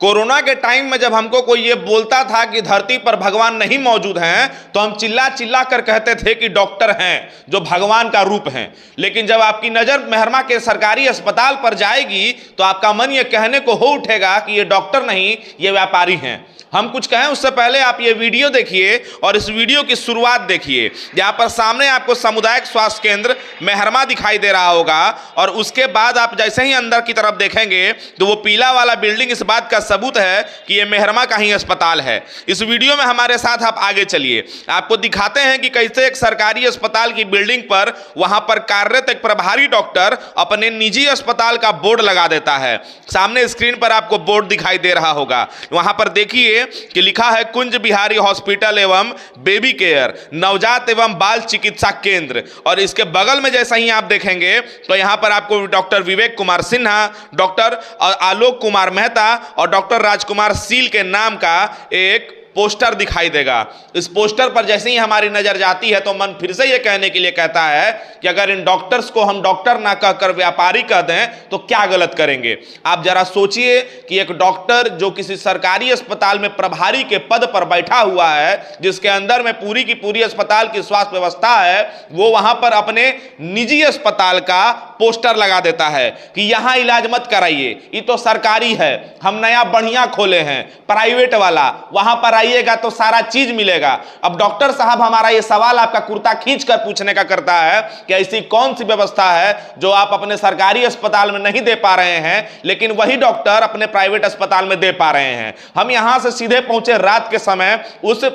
Corona के time में जब हमको कोई ये बोलता था कि धरती पर भगवान नहीं मौजूद हैं, तो हम चिल्ला चिल्ला कर कहते थे कि डॉक्टर हैं जो भगवान का रूप हैं। लेकिन जब आपकी नज़र मेहरमा के सरकारी अस्पताल पर जाएगी तो आपका मन ये कहने को हो उठेगा कि ये डॉक्टर नहीं, ये व्यापारी हैं। हम कुछ कहें उससे पहले आप ये वीडियो देखिए और इस वीडियो की शुरुआत देखिए। यहाँ पर सामने आपको सामुदायिक स्वास्थ्य केंद्र मेहरमा दिखाई दे रहा होगा और उसके बाद आप जैसे ही अंदर की तरफ देखेंगे तो वो पीला वाला बिल्डिंग इस बात का सबूत है कि ये मेहरमा का ही अस्पताल है। इस वीडियो में हमारे साथ आप आगे चलिए, आपको दिखाते हैं कि कैसे एक सरकारी अस्पताल की बिल्डिंग पर वहां पर कार्यरत एक प्रभारी डॉक्टर अपने निजी अस्पताल का बोर्ड लगा देता है। सामने स्क्रीन पर आपको बोर्ड दिखाई दे रहा होगा, वहां पर देखिए कि लिखा है कुंज बिहारी हॉस्पिटल एवं बेबी केयर नवजात एवं बाल चिकित्सा केंद्र। और इसके बगल में जैसा ही आप देखेंगे तो यहां पर आपको डॉक्टर विवेक कुमार सिन्हा, डॉक्टर आलोक कुमार मेहता और डॉक्टर राजकुमार सील के नाम का एक पोस्टर दिखाई देगा। इस पोस्टर पर जैसे ही हमारी नजर जाती है तो मन फिर से ये कहने के लिए कहता है कि अगर इन डॉक्टर्स को हम डॉक्टर ना कहकर व्यापारी कह दें तो क्या गलत करेंगे। आप जरा सोचिए कि एक डॉक्टर जो किसी सरकारी अस्पताल में प्रभारी के पद पर बैठा हुआ है, जिसके अंदर में पूरी की पूरी अस्पताल की स्वास्थ्य व्यवस्था है, वो वहां पर अपने निजी अस्पताल का पोस्टर लगा देता है कि यहां इलाज मत कराइए, ये तो सरकारी है, हम नया बढ़िया खोले हैं प्राइवेट वाला, वहां पर आइएगा तो सारा चीज मिलेगा। अब डॉक्टर साहब हमारा ये सवाल आपका कुर्ता खींचकर पूछने का करता है कि ऐसी कौन सी व्यवस्था है जो आप अपने सरकारी अस्पताल में नहीं दे पा रहे हैं लेकिन वही डॉक्टर अपने प्राइवेट अस्पताल में दे पा रहे हैं। हम यहां से सीधे पहुंचे रात के समय उस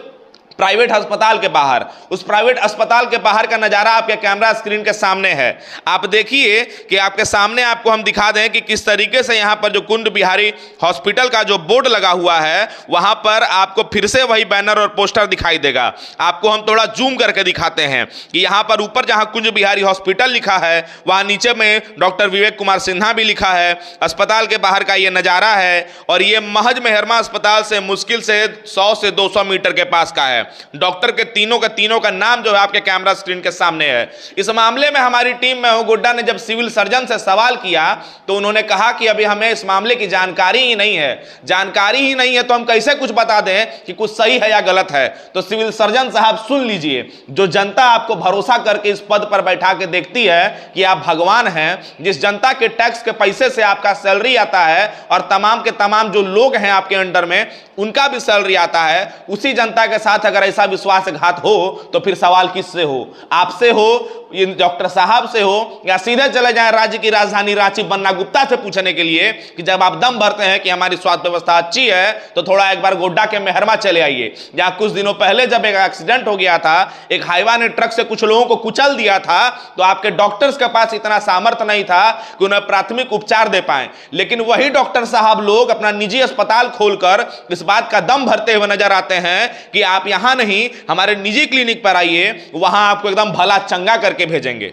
प्राइवेट अस्पताल के बाहर। उस प्राइवेट अस्पताल के बाहर का नज़ारा आपके कैमरा स्क्रीन के सामने है। आप देखिए कि आपके सामने आपको हम दिखा दें कि किस तरीके से यहाँ पर जो कुंज बिहारी हॉस्पिटल का जो बोर्ड लगा हुआ है वहाँ पर आपको फिर से वही बैनर और पोस्टर दिखाई देगा। आपको हम थोड़ा जूम करके दिखाते हैं कि यहाँ पर ऊपर जहाँ कुंज बिहारी हॉस्पिटल लिखा है वहाँ नीचे में डॉक्टर विवेक कुमार सिन्हा भी लिखा है। अस्पताल के बाहर का ये नज़ारा है और ये महज मेहरमा अस्पताल से मुश्किल से 100 से 200 मीटर के पास का है। डॉक्टर के तीनों का नाम जो है आपके कैमरा स्क्रीन के सामने है। इस मामले में हमारी टीम में गोड्डा ने जब सिविल सर्जन से सवाल किया तो उन्होंने कहा कि अभी हमें इस मामले की जानकारी ही नहीं है, तो हम कैसे कुछ बता दें कि कुछ सही है या गलत है। तो सिविल सर्जन साहब सुन लीजिए, जो जनता आपको भरोसा करके इस पद पर बैठा के देखती है कि आप भगवान हैं, जिस जनता के टैक्स के पैसे से आपका सैलरी आता है और तमाम के तमाम जो लोग हैं आपके अंडर में उनका भी सैलरी आता है, उसी जनता के साथ अगर ऐसा विश्वासघात हो तो फिर सवाल किससे हो? आपसे हो, डॉक्टर साहब से हो, या सीधे चले जाएं राज्य की राजधानी रांची बन्ना गुप्ता से पूछने के लिए कि जब आप दम भरते हैं कि हमारी स्वास्थ्य व्यवस्था अच्छी है तो थोड़ा एक बार गोड्डा के मेहरमा चले आइए, जहां कुछ दिनों पहले जब एक एक्सीडेंट हो गया था, एक हाईवा ने ट्रक से कुछ लोगों को कुचल दिया था, तो आपके डॉक्टर्स के पास इतना सामर्थ्य नहीं था कि उन्हें प्राथमिक उपचार दे पाए। लेकिन वही डॉक्टर साहब लोग अपना निजी अस्पताल खोलकर इस बात का दम भरते हुए नजर आते हैं कि आप यहां नहीं हमारे निजी क्लिनिक पर आइए, वहां आपको एकदम भला चंगा करके भेजेंगे।